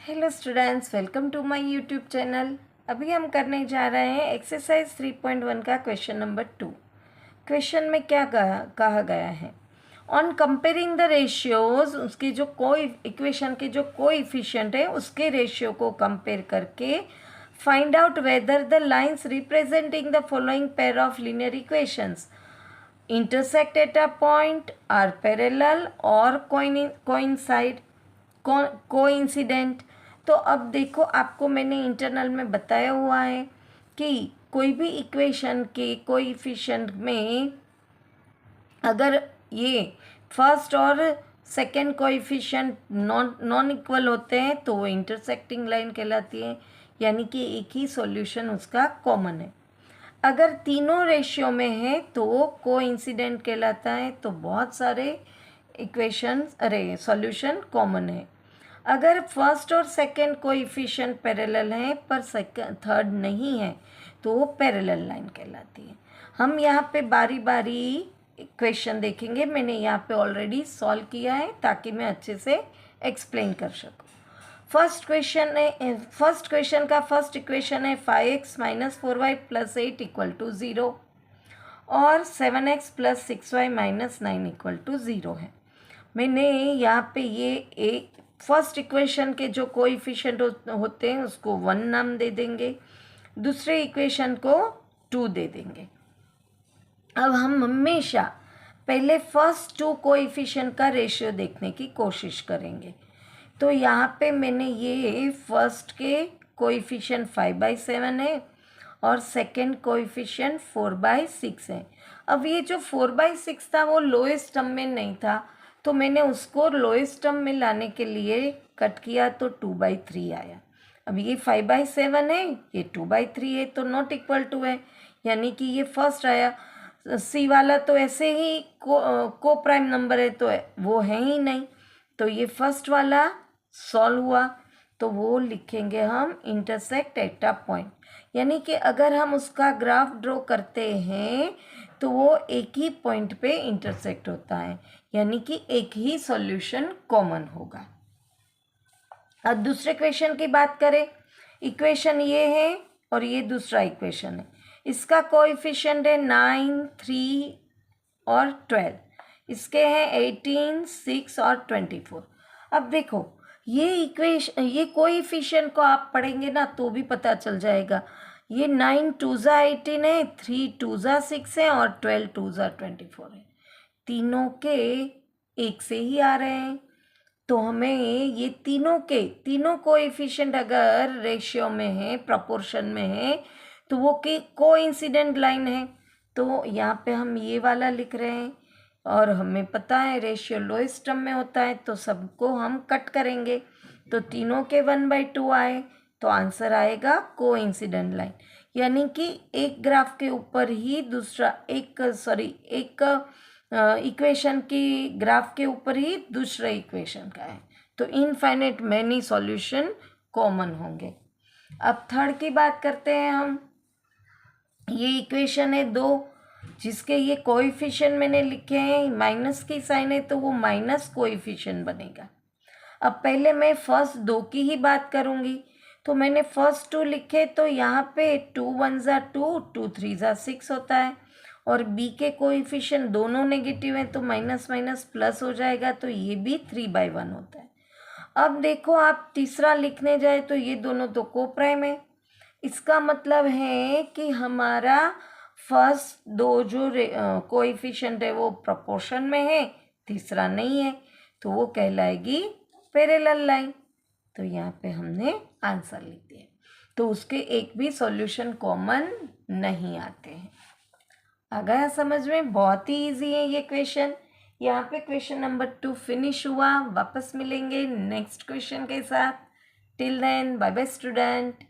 Hello students, welcome to my YouTube channel. अभी हम करने जा रहे हैं एक्सरसाइज 3.1 का क्वेश्चन नंबर 2। क्वेश्चन में क्या कहा गया है, ऑन कंपेयरिंग द रेशियोज, उसके जो कोई इक्वेशन के जो कोएफिशिएंट है उसके रेशियो को कंपेयर करके find out whether the lines representing the following pair of linear equations intersect at a point, are parallel or coincide coincident. तो अब देखो, आपको मैंने इंटरनल में बताया हुआ है कि कोई भी इक्वेशन के कोएफिशिएंट में अगर ये फर्स्ट और सेकंड कोएफिशिएंट नॉन इक्वल होते हैं तो वो इंटरसेक्टिंग लाइन कहलाती है, यानी कि एक ही सॉल्यूशन उसका कॉमन है। अगर तीनों रेशियो में है तो वो कोइंसिडेंट कहलाता है। तो बहुत सारे इक्वेशंस सॉल्यूशन कॉमन है। अगर फर्स्ट और सेकंड कोएफिशिएंट पैरेलल हैं पर सेकंड थर्ड नहीं है तो वो पैरेलल लाइन कहलाती है। हम यहाँ पे बारी बारी इक्वेशन देखेंगे। मैंने यहाँ पे ऑलरेडी सॉल्व किया है ताकि मैं अच्छे से एक्सप्लेन कर सकूँ। फर्स्ट क्वेश्चन का फर्स्ट इक्वेशन है 5x minus 4y plus 8 equal to 0 और 7x plus 6y minus 9 equal to 0 है। मैंने यहाँ पे ये फर्स्ट इक्वेशन के जो कोएफिशिएंट होते हैं उसको 1 नाम दे देंगे, दूसरे इक्वेशन को 2 दे देंगे। अब हम हमेशा पहले फर्स्ट 2 कोएफिशिएंट का रेशियो देखने की कोशिश करेंगे। तो यहाँ पे मैंने ये फर्स्ट के कोएफिशिएंट 5/7 है और सेकंड कोएफिशिएंट 4/6 है। अब ये जो 4/6 था वो लोएस्ट टर्म में नहीं था, तो मैंने उसको लोएस्ट टर्म में लाने के लिए कट किया तो 2/3 आया। अब ये 5/7 है, ये 2/3 है, तो नॉट इक्वल टू है, यानी कि ये फर्स्ट आया। सी वाला तो ऐसे ही को प्राइम नंबर है तो वो है ही नहीं, तो ये फर्स्ट वाला सॉल्व हुआ। तो वो लिखेंगे हम इंटरसेक्ट एट अ पॉइंट, यानी कि अगर हम उसका ग्राफ ड्रॉ करते हैं तो वो एक ही पॉइंट पे इंटरसेक्ट होता है, यानी कि एक ही सॉल्यूशन कॉमन होगा। अब दूसरे क्वेश्चन की बात करें, इक्वेशन ये है और ये दूसरा इक्वेशन है। इसका कोएफिशिएंट है 9, 3 और 12, इसके हैं 18, 6 और 24। अब देखो, ये कोएफिशिएंट को आप पढ़ेंगे ना तो भी पता चल जाएगा। ये 9 2 18 है, 3 2 6 है और 12 2 24 है। तीनों के एक से ही आ रहे हैं, तो हमें ये तीनों कोएफिशिएंट अगर रेशियो में है, प्रपोर्शन में है, तो वो कोइंसिडेंट लाइन है। तो यहाँ पे हम ये वाला लिख रहे हैं और हमें पता है रेशियो लोएस्ट टर्म में होता है, तो सबको हम कट करेंगे। तो तीनों के 1/2 आए, तो आंसर आएगा कोइंसिडेंट लाइन, यानी कि एक ग्राफ के ऊपर ही दूसरा एक इक्वेशन की ग्राफ के ऊपर ही दूसरा इक्वेशन का है, तो इनफाइनाइट मैनी सॉल्यूशन कॉमन होंगे। अब थर्ड की बात करते हैं हम। ये इक्वेशन है 2, जिसके ये कोएफिशिएंट मैंने लिखे हैं, माइनस की साइन है तो वो माइनस कोएफिशिएंट बनेगा। अब पहले मैं फर्स्ट 2 की ही बात करूँगी, तो मैंने फर्स्ट 2 लिखे, तो यहाँ पे 2 1 2, 2 3 6 होता है, और बी के कोएफिशिएंट दोनों नेगेटिव हैं तो माइनस माइनस प्लस हो जाएगा, तो ये भी 3/1 होता है। अब देखो, आप तीसरा लिखने जाए तो ये दोनों तो को प्राइम है, इसका मतलब है कि हमारा फर्स्ट 2 जो कोएफिशिएंट है वो प्रोपोर्शन में है, तीसरा नहीं है, तो वो कहलाएगी पैरेलल लाइन। तो यहाँ पे हमने आंसर लिख दिया, तो उसके एक भी सॉल्यूशन कॉमन नहीं आते हैं। आ गया समझ में? बहुत ही इजी है ये क्वेश्चन। यहाँ पे क्वेश्चन नंबर 2 फिनिश हुआ। वापस मिलेंगे नेक्स्ट क्वेश्चन के साथ। Till then, bye bye student.